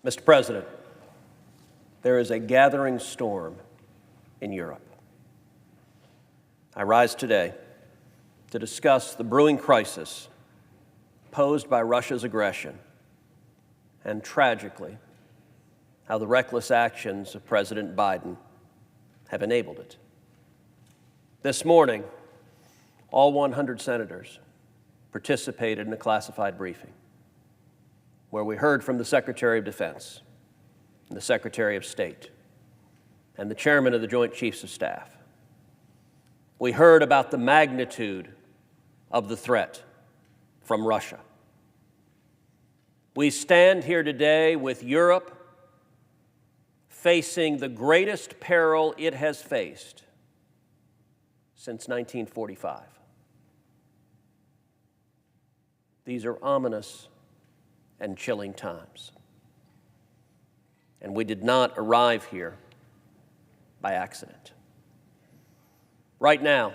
Mr. President, there is a gathering storm in Europe. I rise today to discuss the brewing crisis posed by Russia's aggression and, tragically, how the reckless actions of President Biden have enabled it. This morning, all 100 senators participated in a classified briefing where we heard from the Secretary of Defense and the Secretary of State and the Chairman of the Joint Chiefs of Staff. We heard about the magnitude of the threat from Russia. We stand here today with Europe facing the greatest peril it has faced since 1945. These are ominous and chilling times. And we did not arrive here by accident. Right now,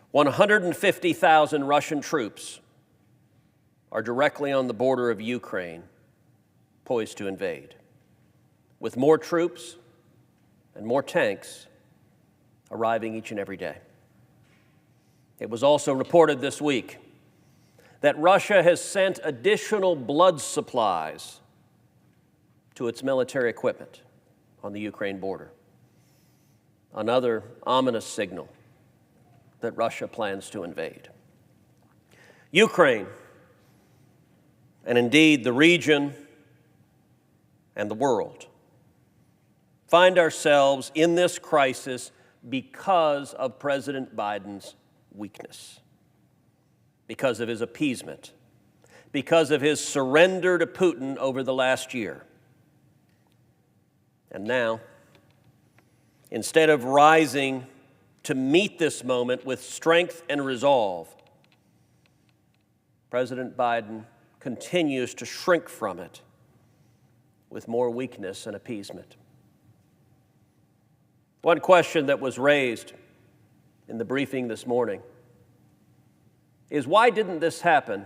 150,000 Russian troops are directly on the border of Ukraine, poised to invade, with more troops and more tanks arriving each and every day. It was also reported this week that Russia has sent additional blood supplies to its military equipment on the Ukraine border. Another ominous signal that Russia plans to invade. Ukraine, and indeed the region and the world, find ourselves in this crisis because of President Biden's weakness, because of his appeasement, because of his surrender to Putin over the last year. And now, instead of rising to meet this moment with strength and resolve, President Biden continues to shrink from it with more weakness and appeasement. One question that was raised in the briefing this morning is, why didn't this happen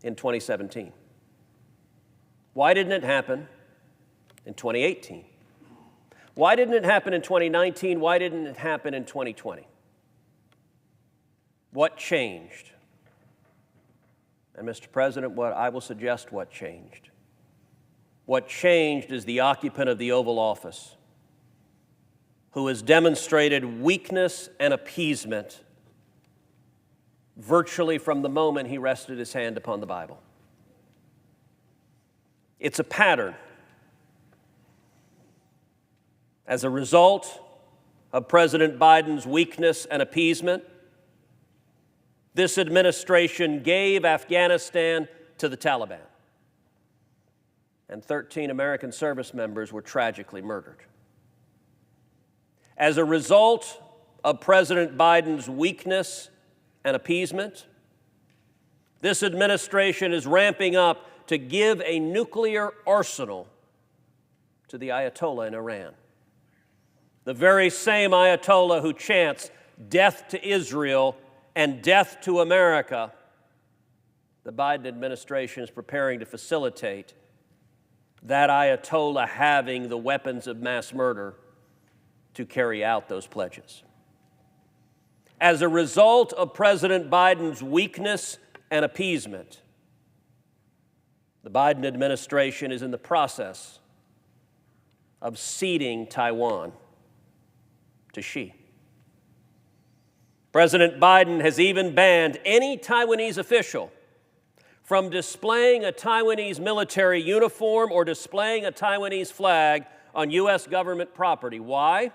in 2017? Why didn't it happen in 2018? Why didn't it happen in 2019? Why didn't it happen in 2020? What changed? And Mr. President, what I will suggest what changed. What changed is the occupant of the Oval Office, who has demonstrated weakness and appeasement virtually from the moment he rested his hand upon the Bible. It's a pattern. As a result of President Biden's weakness and appeasement, this administration gave Afghanistan to the Taliban, and 13 American service members were tragically murdered. As a result of President Biden's weakness and appeasement, this administration is ramping up to give a nuclear arsenal to the Ayatollah in Iran. The very same Ayatollah who chants death to Israel and death to America, the Biden administration is preparing to facilitate that Ayatollah having the weapons of mass murder to carry out those pledges. As a result of President Biden's weakness and appeasement, the Biden administration is in the process of ceding Taiwan to Xi. President Biden has even banned any Taiwanese official from displaying a Taiwanese military uniform or displaying a Taiwanese flag on U.S. government property. Why?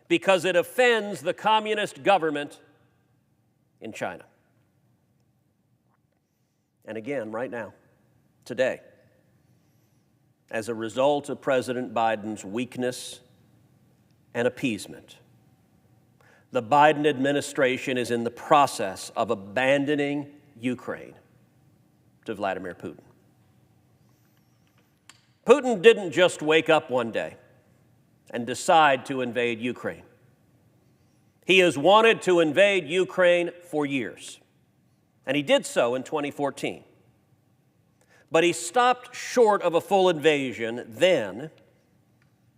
Because it offends the communist government in China. And again, right now, today, as a result of President Biden's weakness and appeasement, the Biden administration is in the process of abandoning Ukraine to Vladimir Putin. Putin didn't just wake up one day and decide to invade Ukraine. He has wanted to invade Ukraine for years, and he did so in 2014. But he stopped short of a full invasion then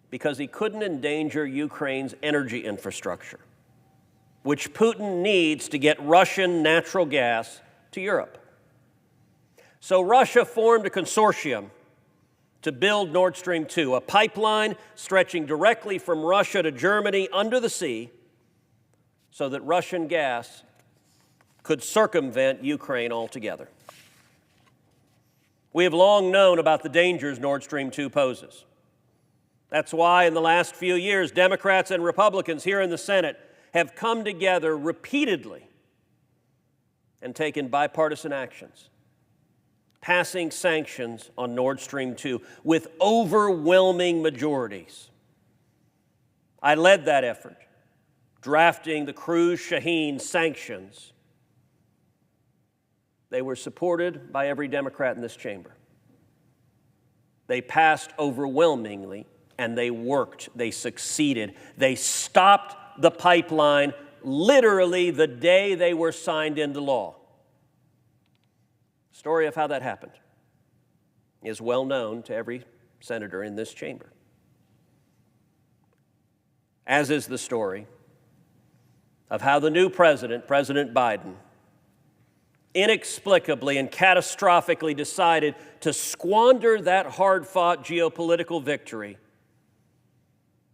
because he couldn't endanger Ukraine's energy infrastructure, which Putin needs to get Russian natural gas to Europe. So Russia formed a consortium to build Nord Stream 2, a pipeline stretching directly from Russia to Germany under the sea so that Russian gas could circumvent Ukraine altogether. We have long known about the dangers Nord Stream 2 poses. That's why in the last few years, Democrats and Republicans here in the Senate have come together repeatedly and taken bipartisan actions, passing sanctions on Nord Stream 2 with overwhelming majorities. I led that effort, drafting the Cruz sanctions. They were supported by every Democrat in this chamber. They passed overwhelmingly, and they worked. They succeeded. They stopped the pipeline literally the day they were signed into law. The story of how that happened is well known to every senator in this chamber, as is the story of how the new president, President Biden, inexplicably and catastrophically decided to squander that hard-fought geopolitical victory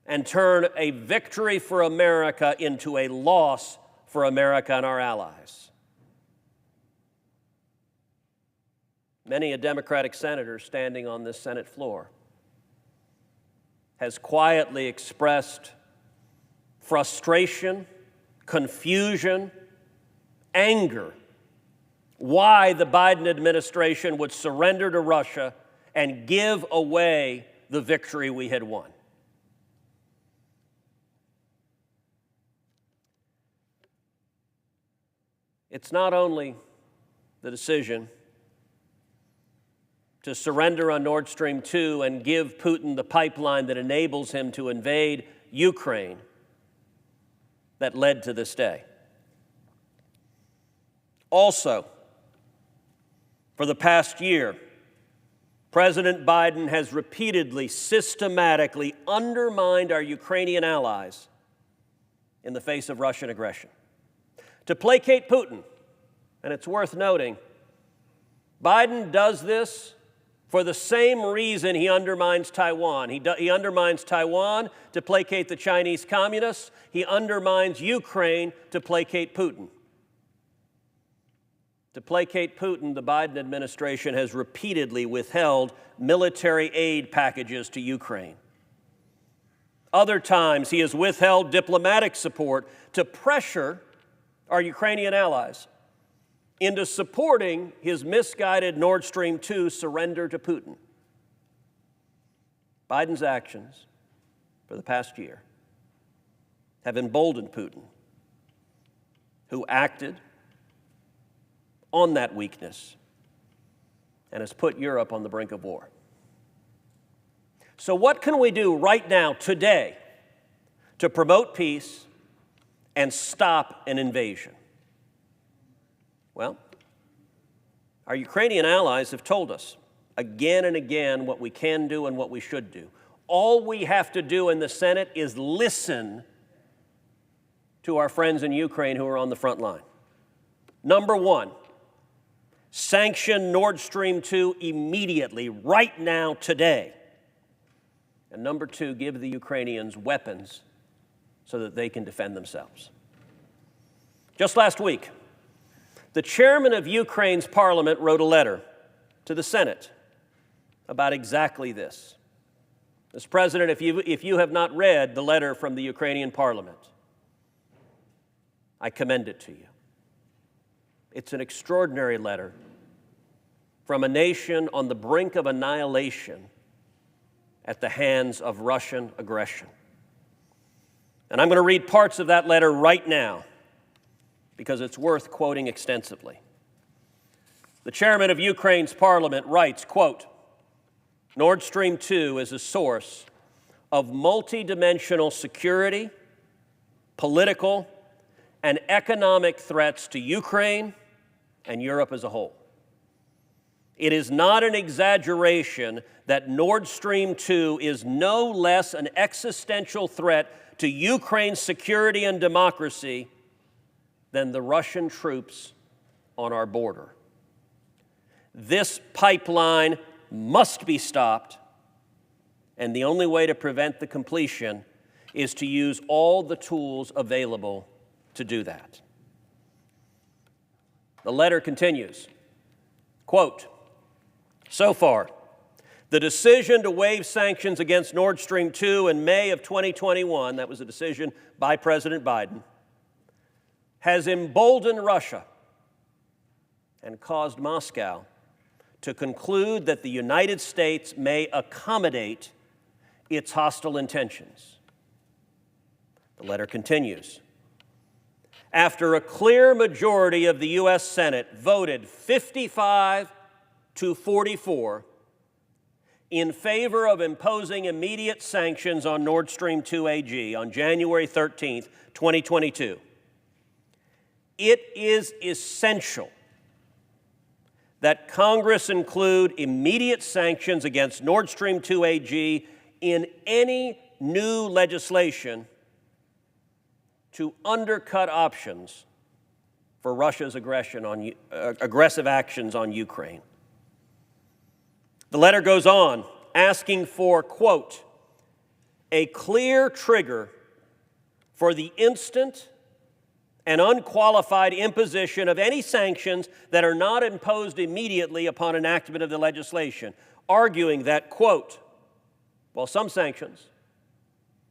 and turn a victory for America into a loss for America and our allies. Many a Democratic senator standing on this Senate floor has quietly expressed frustration, confusion, anger, why the Biden administration would surrender to Russia and give away the victory we had won. It's not only the decision to surrender on Nord Stream 2 and give Putin the pipeline that enables him to invade Ukraine that led to this day. Also, for the past year, President Biden has repeatedly, systematically undermined our Ukrainian allies in the face of Russian aggression. To placate Putin, and it's worth noting, Biden does this for the same reason he undermines Taiwan. He undermines Taiwan to placate the Chinese communists. He undermines Ukraine to placate Putin. To placate Putin, the Biden administration has repeatedly withheld military aid packages to Ukraine. Other times, he has withheld diplomatic support to pressure our Ukrainian allies into supporting his misguided Nord Stream 2 surrender to Putin. Biden's actions for the past year have emboldened Putin, who acted on that weakness and has put Europe on the brink of war. So what can we do right now, today, to promote peace and stop an invasion? Well, our Ukrainian allies have told us again and again what we can do and what we should do. All we have to do in the Senate is listen to our friends in Ukraine who are on the front line. Number one, sanction Nord Stream 2 immediately, right now, today. And number two, give the Ukrainians weapons so that they can defend themselves. Just last week, the chairman of Ukraine's parliament wrote a letter to the Senate about exactly this. Mr. President, if you have not read the letter from the Ukrainian parliament, I commend it to you. It's an extraordinary letter from a nation on the brink of annihilation at the hands of Russian aggression. And I'm going to read parts of that letter right now because it's worth quoting extensively. The chairman of Ukraine's parliament writes, quote, Nord Stream 2 is a source of multidimensional security, political, and economic threats to Ukraine and Europe as a whole. it is not an exaggeration that Nord Stream 2 is no less an existential threat to Ukraine's security and democracy than the Russian troops on our border. This pipeline must be stopped, and the only way to prevent the completion is to use all the tools available to do that. The letter continues, quote, "So far, the decision to waive sanctions against Nord Stream 2 in May of 2021, that was a decision by President Biden, has emboldened Russia and caused Moscow to conclude that the United States may accommodate its hostile intentions." The letter continues, "After a clear majority of the U.S. Senate voted 55 to 44 in favor of imposing immediate sanctions on Nord Stream 2 AG on January 13, 2022, it is essential that Congress include immediate sanctions against Nord Stream 2 AG in any new legislation to undercut options for Russia's aggressive actions on Ukraine." The letter goes on, asking for, quote, "a clear trigger for the instant and unqualified imposition of any sanctions that are not imposed immediately upon enactment of the legislation," arguing that, quote, "while some sanctions,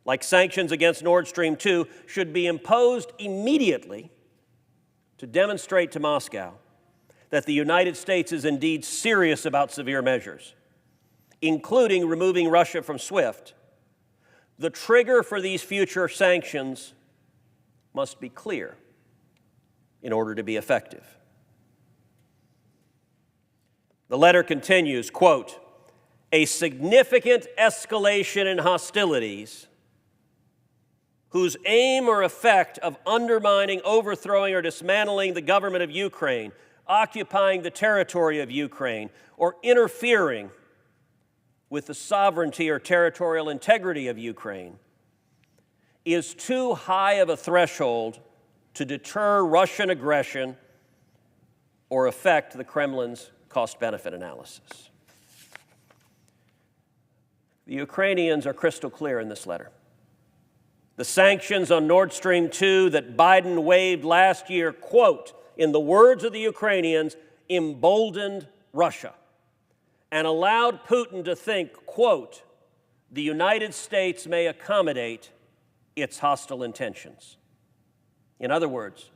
like sanctions against Nord Stream 2, should be imposed immediately to demonstrate to Moscow that the United States is indeed serious about severe measures, including removing Russia from SWIFT, the trigger for these future sanctions must be clear in order to be effective." The letter continues, quote, "a significant escalation in hostilities whose aim or effect of undermining, overthrowing, or dismantling the government of Ukraine, occupying the territory of Ukraine, or interfering with the sovereignty or territorial integrity of Ukraine is too high of a threshold to deter Russian aggression or affect the Kremlin's cost-benefit analysis." The Ukrainians are crystal clear in this letter. The sanctions on Nord Stream 2 that Biden waived last year, quote, in the words of the Ukrainians, emboldened Russia and allowed Putin to think, quote, the United States may accommodate its hostile intentions. In other words,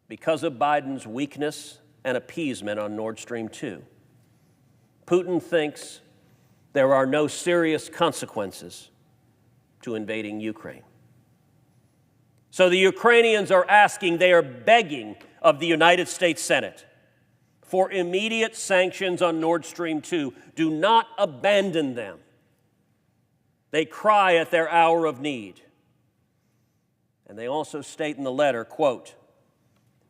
because of Biden's weakness and appeasement on Nord Stream 2, Putin thinks there are no serious consequences to invading Ukraine. So the Ukrainians are asking, they are begging of the United States Senate for immediate sanctions on Nord Stream 2. Do not abandon them. They cry at their hour of need. And they also state in the letter, quote,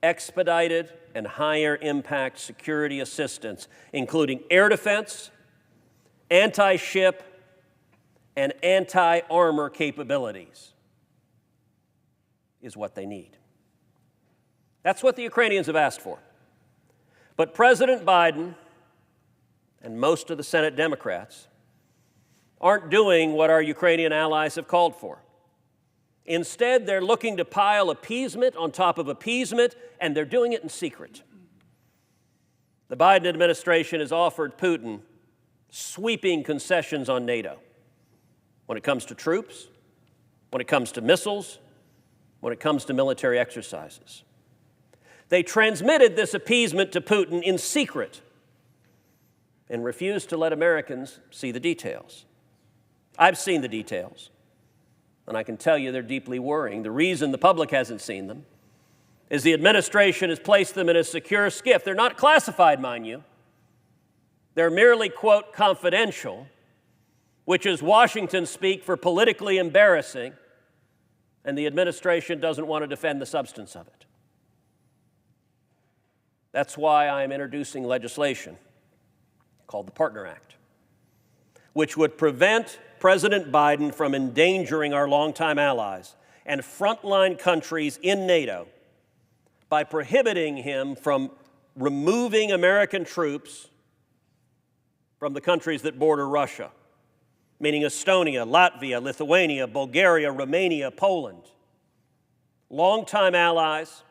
expedited and higher impact security assistance, including air defense, anti-ship, and anti-armor capabilities, is what they need. That's what the Ukrainians have asked for. But President Biden and most of the Senate Democrats aren't doing what our Ukrainian allies have called for. Instead, they're looking to pile appeasement on top of appeasement, and they're doing it in secret. The Biden administration has offered Putin sweeping concessions on NATO when it comes to troops, when it comes to missiles, when it comes to military exercises. They transmitted this appeasement to Putin in secret and refused to let Americans see the details. I've seen the details, and I can tell you they're deeply worrying. The reason the public hasn't seen them is the administration has placed them in a secure SCIF. They're not classified, mind you. They're merely, quote, confidential, which is Washington speak for politically embarrassing, and the administration doesn't want to defend the substance of it. That's why I am introducing legislation called the Partner Act, which would prevent President Biden from endangering our longtime allies and frontline countries in NATO by prohibiting him from removing American troops from the countries that border Russia, meaning Estonia, Latvia, Lithuania, Bulgaria, Romania, Poland. Longtime allies.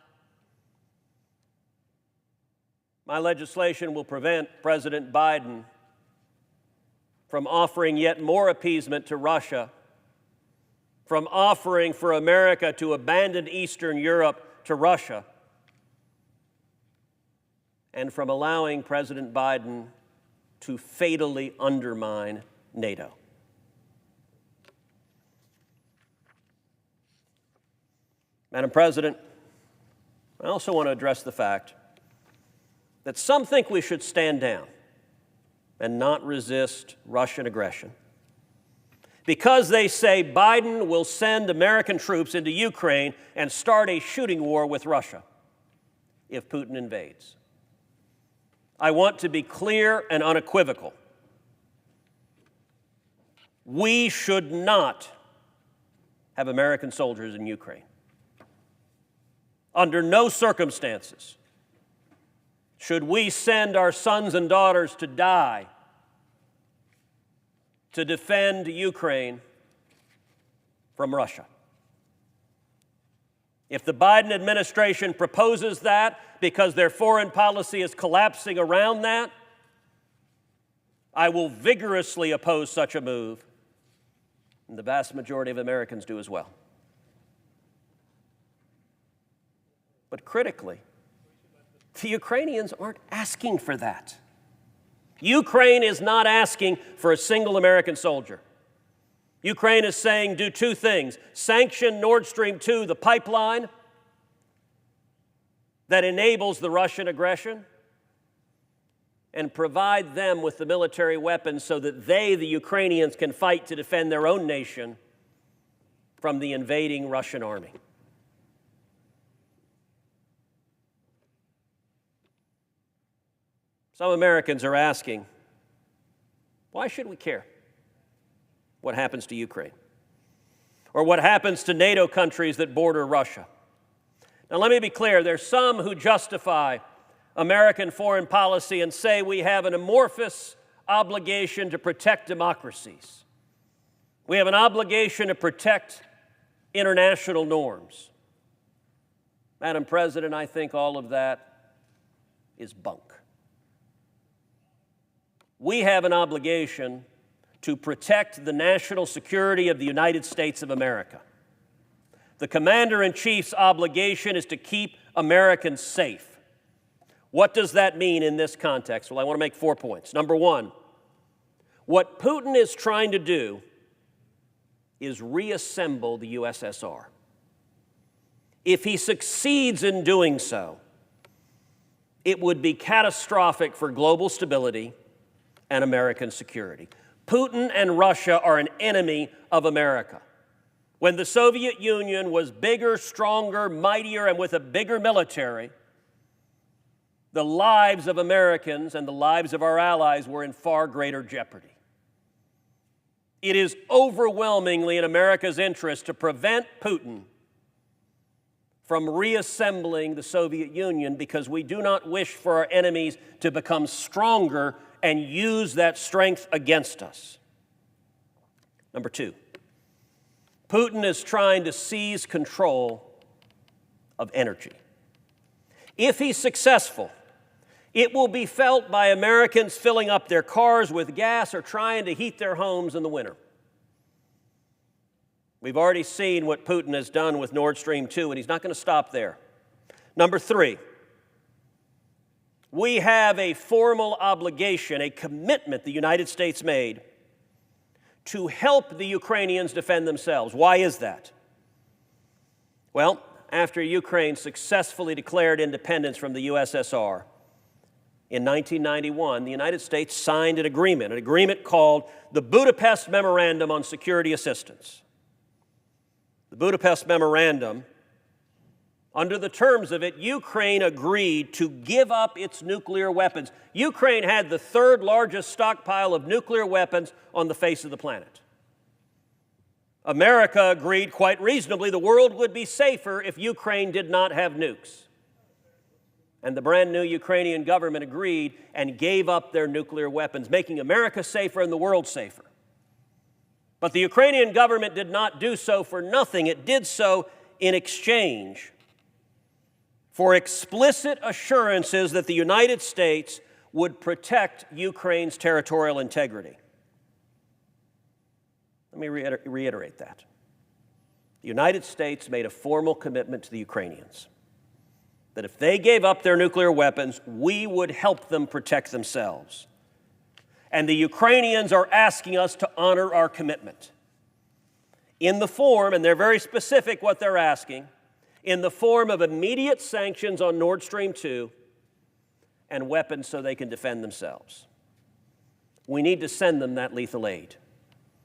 My legislation will prevent President Biden from offering yet more appeasement to Russia, from offering for America to abandon Eastern Europe to Russia, and from allowing President Biden to fatally undermine NATO. Madam President, I also want to address the fact that some think we should stand down and not resist Russian aggression because they say Biden will send American troops into Ukraine and start a shooting war with Russia if Putin invades. I want to be clear and unequivocal. We should not have American soldiers in Ukraine. Under no circumstances should we send our sons and daughters to die to defend Ukraine from Russia. If the Biden administration proposes that because their foreign policy is collapsing around that, I will vigorously oppose such a move, and the vast majority of Americans do as well. But critically, the Ukrainians aren't asking for that. Ukraine is not asking for a single American soldier. Ukraine is saying do two things: sanction Nord Stream 2, the pipeline that enables the Russian aggression, and provide them with the military weapons so that they, the Ukrainians, can fight to defend their own nation from the invading Russian army. Some Americans are asking, why should we care what happens to Ukraine or what happens to NATO countries that border Russia? Now, let me be clear. There's some who justify American foreign policy and say we have an amorphous obligation to protect democracies. We have an obligation to protect international norms. Madam President, I think all of that is bunk. We have an obligation to protect the national security of the United States of America. The Commander-in-Chief's obligation is to keep Americans safe. What does that mean in this context? Well, I want to make 4 points. Number one, what Putin is trying to do is reassemble the USSR. If he succeeds in doing so, it would be catastrophic for global stability and American security. Putin and Russia are an enemy of America. When the Soviet Union was bigger, stronger, mightier, and with a bigger military, the lives of Americans and the lives of our allies were in far greater jeopardy. It is overwhelmingly in America's interest to prevent Putin from reassembling the Soviet Union because we do not wish for our enemies to become stronger and use that strength against us. Number two, Putin is trying to seize control of energy. If he's successful, it will be felt by Americans filling up their cars with gas or trying to heat their homes in the winter. We've already seen what Putin has done with Nord Stream 2, and he's not going to stop there. Number three, we have a formal obligation, a commitment the United States made to help the Ukrainians defend themselves. Why is that? Well, after Ukraine successfully declared independence from the USSR in 1991, the United States signed an agreement called the Budapest Memorandum on Security Assistance. The Budapest Memorandum Under the terms of it, Ukraine agreed to give up its nuclear weapons. Ukraine had the third largest stockpile of nuclear weapons on the face of the planet. America agreed quite reasonably the world would be safer if Ukraine did not have nukes. And the brand new Ukrainian government agreed and gave up their nuclear weapons, making America safer and the world safer. But the Ukrainian government did not do so for nothing. It did so in exchange for explicit assurances that the United States would protect Ukraine's territorial integrity. Let me reiterate that. The United States made a formal commitment to the Ukrainians that if they gave up their nuclear weapons, we would help them protect themselves. And the Ukrainians are asking us to honor our commitment in the form, and they're very specific what they're asking, in the form of immediate sanctions on Nord Stream 2 and weapons so they can defend themselves. We need to send them that lethal aid.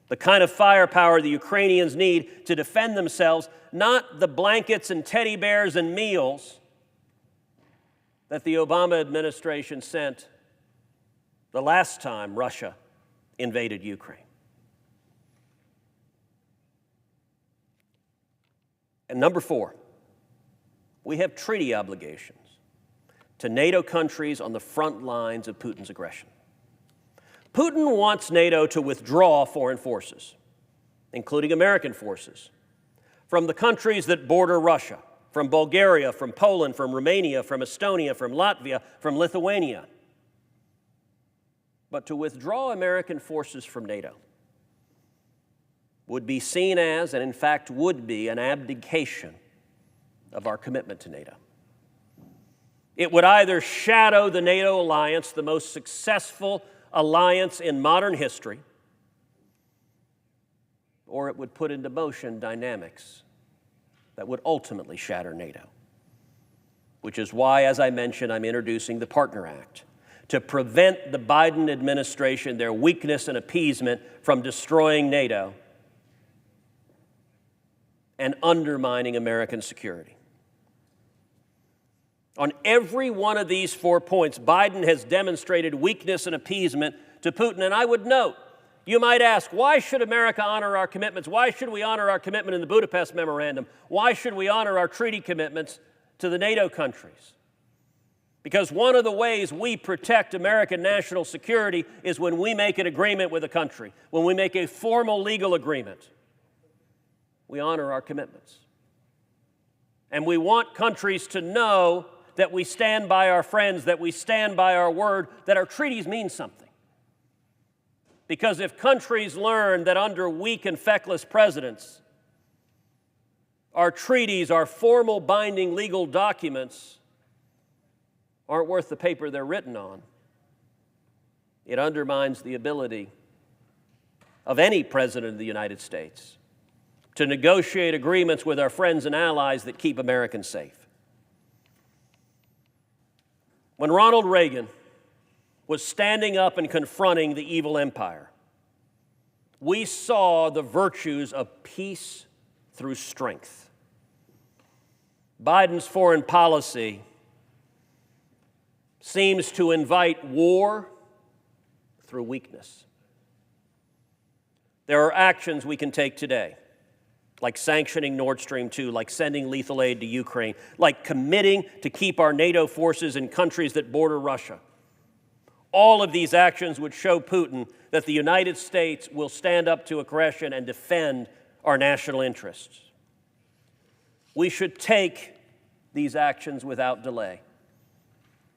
The kind of firepower the Ukrainians need to defend themselves, not the blankets and teddy bears and meals that the Obama administration sent the last time Russia invaded Ukraine. And number 4, we have treaty obligations to NATO countries on the front lines of Putin's aggression. Putin wants NATO to withdraw foreign forces, including American forces, from the countries that border Russia, from Bulgaria, from Poland, from Romania, from Estonia, from Latvia, from Lithuania. But to withdraw American forces from NATO would be seen as, and in fact would be, an abdication of our commitment to NATO. It would either shadow the NATO alliance, the most successful alliance in modern history, or it would put into motion dynamics that would ultimately shatter NATO. Which is why, as I mentioned, I'm introducing the Partner Act to prevent the Biden administration, their weakness and appeasement, from destroying NATO and undermining American security. On every one of these 4 points, Biden has demonstrated weakness and appeasement to Putin. And I would note, you might ask, why should America honor our commitments? Why should we honor our commitment in the Budapest Memorandum? Why should we honor our treaty commitments to the NATO countries? Because one of the ways we protect American national security is when we make an agreement with a country, when we make a formal legal agreement. We honor our commitments. And we want countries to know that we stand by our friends, that we stand by our word, that our treaties mean something. Because if countries learn that under weak and feckless presidents, our treaties, our formal binding legal documents, aren't worth the paper they're written on, it undermines the ability of any president of the United States to negotiate agreements with our friends and allies that keep Americans safe. When Ronald Reagan was standing up and confronting the evil empire, we saw the virtues of peace through strength. Biden's foreign policy seems to invite war through weakness. There are actions we can take today, like sanctioning Nord Stream 2, like sending lethal aid to Ukraine, like committing to keep our NATO forces in countries that border Russia. All of these actions would show Putin that the United States will stand up to aggression and defend our national interests. We should take these actions without delay.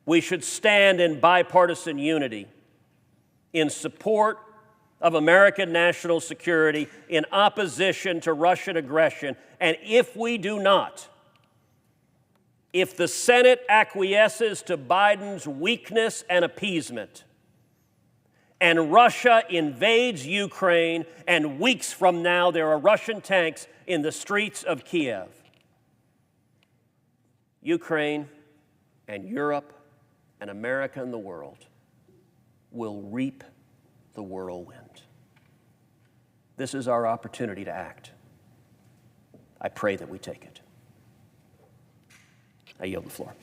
We should stand in bipartisan unity in support of American national security, in opposition to Russian aggression. And if we do not, if the Senate acquiesces to Biden's weakness and appeasement, and Russia invades Ukraine, and weeks from now there are Russian tanks in the streets of Kiev, Ukraine and Europe and America and the world will reap the whirlwind. This is our opportunity to act. I pray that we take it. I yield the floor.